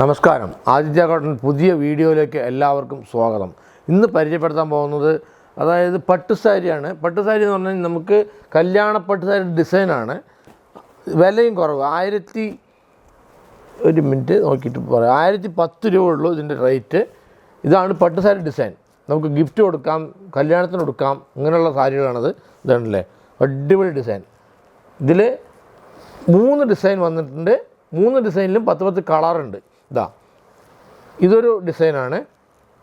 നമസ്കാരം. ആദിത്യ കോട്ടൺ പുതിയ വീഡിയോയിലേക്ക് എല്ലാവർക്കും സ്വാഗതം. ഇന്ന് പരിചയപ്പെടുത്താൻ പോകുന്നത് അതായത് പട്ടുസാരിയാണ്. പട്ടുസാരി എന്ന് പറഞ്ഞാൽ നമുക്ക് കല്യാണ പട്ടുസാരി ഡിസൈനാണ്. വിലയും കുറവ്. 1010 രൂപ ഉള്ളൂ ഇതിൻ്റെ റേറ്റ്. ഇതാണ് പട്ടുസാരി ഡിസൈൻ. നമുക്ക് ഗിഫ്റ്റ് കൊടുക്കാം, കല്യാണത്തിന് കൊടുക്കാം, ഇങ്ങനെയുള്ള സാരികളാണത്. ഇതാണല്ലേ അടിപൊളി ഡിസൈൻ. ഇതിൽ 3 ഡിസൈൻ വന്നിട്ടുണ്ട്. 3 ഡിസൈനിലും 10 കളറുണ്ട്. ഇതൊരു ഡിസൈനാണ്.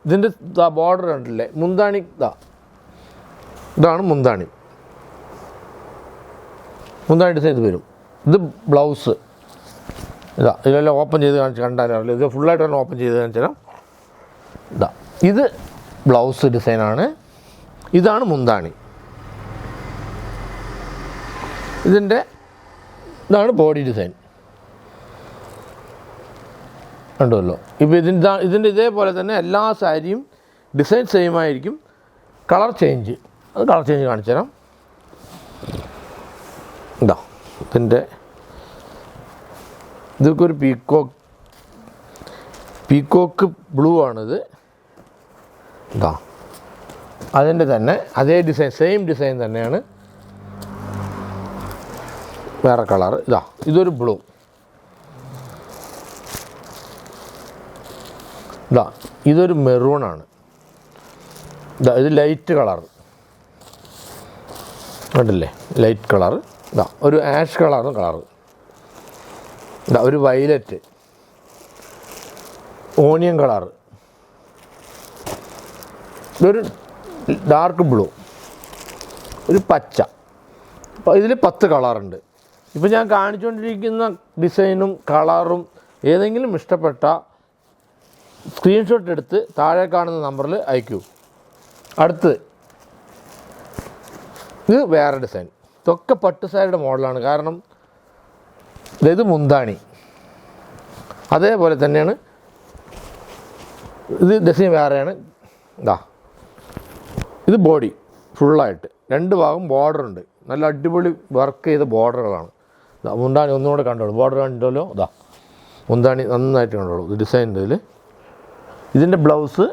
ഇതിൻ്റെ ബോർഡർ കണ്ടില്ലേ, മുന്താണി ഇതാണ് മുന്താണി ഡിസൈൻ ഇത് വരും. ഇത് ബ്ലൗസ് ഇതെല്ലാം ഓപ്പൺ ചെയ്ത് കണ്ടാലും അറിയില്ല. ഇത് ഫുള്ളായിട്ട് തന്നെ ഓപ്പൺ ചെയ്ത് കാണിച്ചാൽ ഇത് ബ്ലൗസ് ഡിസൈനാണ്. ഇതാണ് മുന്താണി. ഇതാണ് ബോഡി ഡിസൈൻ. കണ്ടുവല്ലോ. ഇപ്പോൾ ഇതിൻ്റെ ഇതേപോലെ തന്നെ എല്ലാ സാരിയും ഡിസൈൻ സെയിം ആയിരിക്കും. കളർ ചേഞ്ച് കാണിച്ചു തരാം. ഇതൊക്കെ ഒരു പീക്കോക്ക് ബ്ലൂ ആണിത്. അതിൻ്റെ തന്നെ അതേ ഡിസൈൻ, സെയിം ഡിസൈൻ തന്നെയാണ്. വേറെ കളർ ഇതൊരു ബ്ലൂ. ഇതൊരു മെറൂണാണ്. ഇത് ലൈറ്റ് കളർ കണ്ടില്ലേ, ലൈറ്റ് കളർ. ഒരു ആഷ് കളറും കളറ്. ഒരു വയലറ്റ്, ഓണിയൻ കളർ, ഇതൊരു ഡാർക്ക് ബ്ലൂ, ഒരു പച്ച. അപ്പോൾ ഇതിൽ 10 കളറുണ്ട്. ഇപ്പോൾ ഞാൻ കാണിച്ചുകൊണ്ടിരിക്കുന്ന ഡിസൈനും കളറും ഏതെങ്കിലും ഇഷ്ടപ്പെട്ട സ്ക്രീൻഷോട്ട് എടുത്ത് താഴെ കാണുന്ന നമ്പറിൽ അയക്കൂ. അടുത്ത് ഇത് വേറെ ഡിസൈൻ. ഇതൊക്കെ പട്ടുസാരിയുടെ മോഡലാണ്. കാരണം ഇത് മുന്താണി അതേപോലെ തന്നെയാണ്. ഇത് ഡിസൈൻ വേറെയാണ്. ഇത് ബോഡി ഫുള്ളായിട്ട് 2 ഭാഗം ബോർഡറുണ്ട്. നല്ല അടിപൊളി വർക്ക് ചെയ്ത ബോർഡറുകളാണ്. മുന്താണി ഒന്നുകൂടെ കണ്ടോളൂ. ബോർഡർ കണ്ടല്ലോ. മുന്താണി നന്നായിട്ട് കണ്ടോളൂ. ഇത് ഡിസൈൻ ഇതിൽ. ഇതിൻ്റെ ബ്ലൗസ്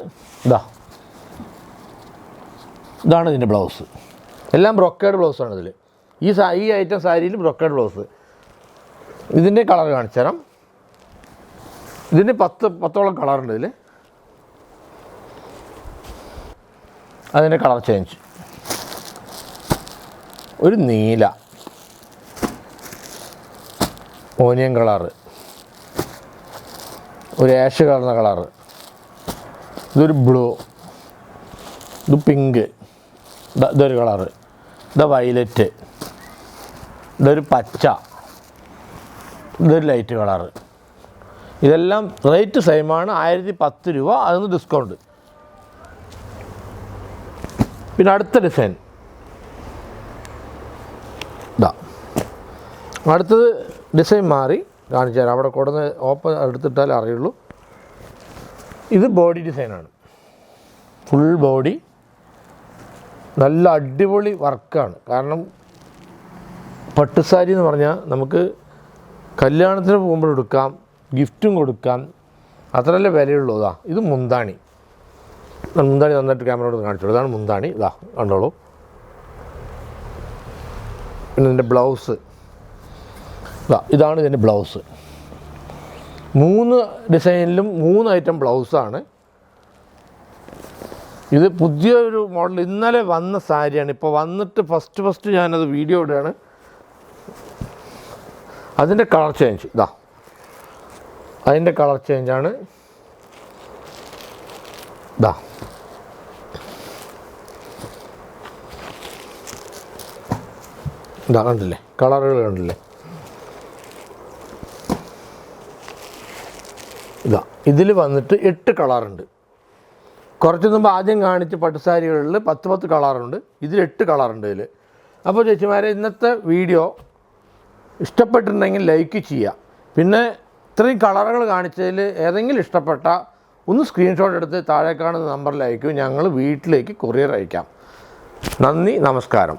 ഇതാണ് ഇതിൻ്റെ ബ്ലൗസ്. എല്ലാം ബ്രൊക്കേഡ് ബ്ലൗസാണ് ഇതിൽ. ഈ ഐറ്റം സാരിയിൽ ബ്രൊക്കേഡ് ബ്ലൗസ്. ഇതിൻ്റെ കളർ കാണിച്ചു തരാം. ഇതിന് 10ഓളം കളറുണ്ട് ഇതിൽ. അതിൻ്റെ കളർ ചേഞ്ച്. ഒരു നീല, ഓനിയൻ കളറ്, ഒരു ആഷ് കളർന്ന കളറ്, ഇതൊരു ബ്ലൂ, ഇത് പിങ്ക്, ഇതൊരു കളറ്, വയലറ്റ്, ഇതൊരു പച്ച, ഇതൊരു ലൈറ്റ് കളറ്. ഇതെല്ലാം റേറ്റ് സെയിമാണ്. 1010 രൂപ. അതൊന്ന് ഡിസ്കൗണ്ട്. പിന്നെ അടുത്ത ഡിസൈൻ അടുത്തത് ഡിസൈൻ മാറി കാണിച്ചു തരാം. അവിടെ കൊടുന്ന് ഓപ്പൺ എടുത്തിട്ടാലേ അറിയുള്ളൂ. ഇത് ബോഡി ഡിസൈനാണ്. ഫുൾ ബോഡി നല്ല അടിപൊളി വർക്കാണ്. കാരണം പട്ടുസാരി എന്ന് പറഞ്ഞാൽ നമുക്ക് കല്യാണത്തിന് പോകുമ്പോൾ എടുക്കാം, ഗിഫ്റ്റും കൊടുക്കാം, അത്രയല്ലേ വിലയുള്ളൂ. ഇത് മുന്താണി നന്നായിട്ട് ക്യാമറയോട് കാണിച്ചോളൂ. ഇതാണ് മുന്താണി. കണ്ടോളൂ. പിന്നെ ഇതിൻ്റെ ബ്ലൗസ് ഇതാണ് ഇതിൻ്റെ ബ്ലൗസ്. 3 ഡിസൈനിലും 3 ഐറ്റം ബ്ലൗസാണ്. ഇത് പുതിയൊരു മോഡൽ ഇന്നലെ വന്ന സാരിയാണ്. ഇപ്പോൾ വന്നിട്ട് ഫസ്റ്റ് ഞാനത് വീഡിയോ ഇടുകയാണ്. അതിൻ്റെ കളർ ചേഞ്ച് അതിൻ്റെ കളർ ചേഞ്ചാണ്. കണ്ടില്ലേ, കളറുകൾ കണ്ടില്ലേ. ഇതിൽ വന്നിട്ട് 8 കളറുണ്ട്. കുറച്ച് മുമ്പ് ആദ്യം കാണിച്ച പട്ടുസാരികളിൽ 10 കളറുണ്ട്. ഇതിൽ 8 കളറുണ്ട് ഇതിൽ. അപ്പോൾ ചേച്ചിമാരെ, ഇന്നത്തെ വീഡിയോ ഇഷ്ടപ്പെട്ടിട്ടുണ്ടെങ്കിൽ ലൈക്ക് ചെയ്യുക. പിന്നെ ഇത്രയും കളറുകൾ കാണിച്ചതിൽ ഏതെങ്കിലും ഇഷ്ടപ്പെട്ട ഒന്ന് സ്ക്രീൻഷോട്ട് എടുത്ത് താഴെ കാണുന്ന നമ്പറിൽ അയക്കും. ഞങ്ങൾ വീട്ടിലേക്ക് കൊറിയർ അയക്കാം. നന്ദി, നമസ്കാരം.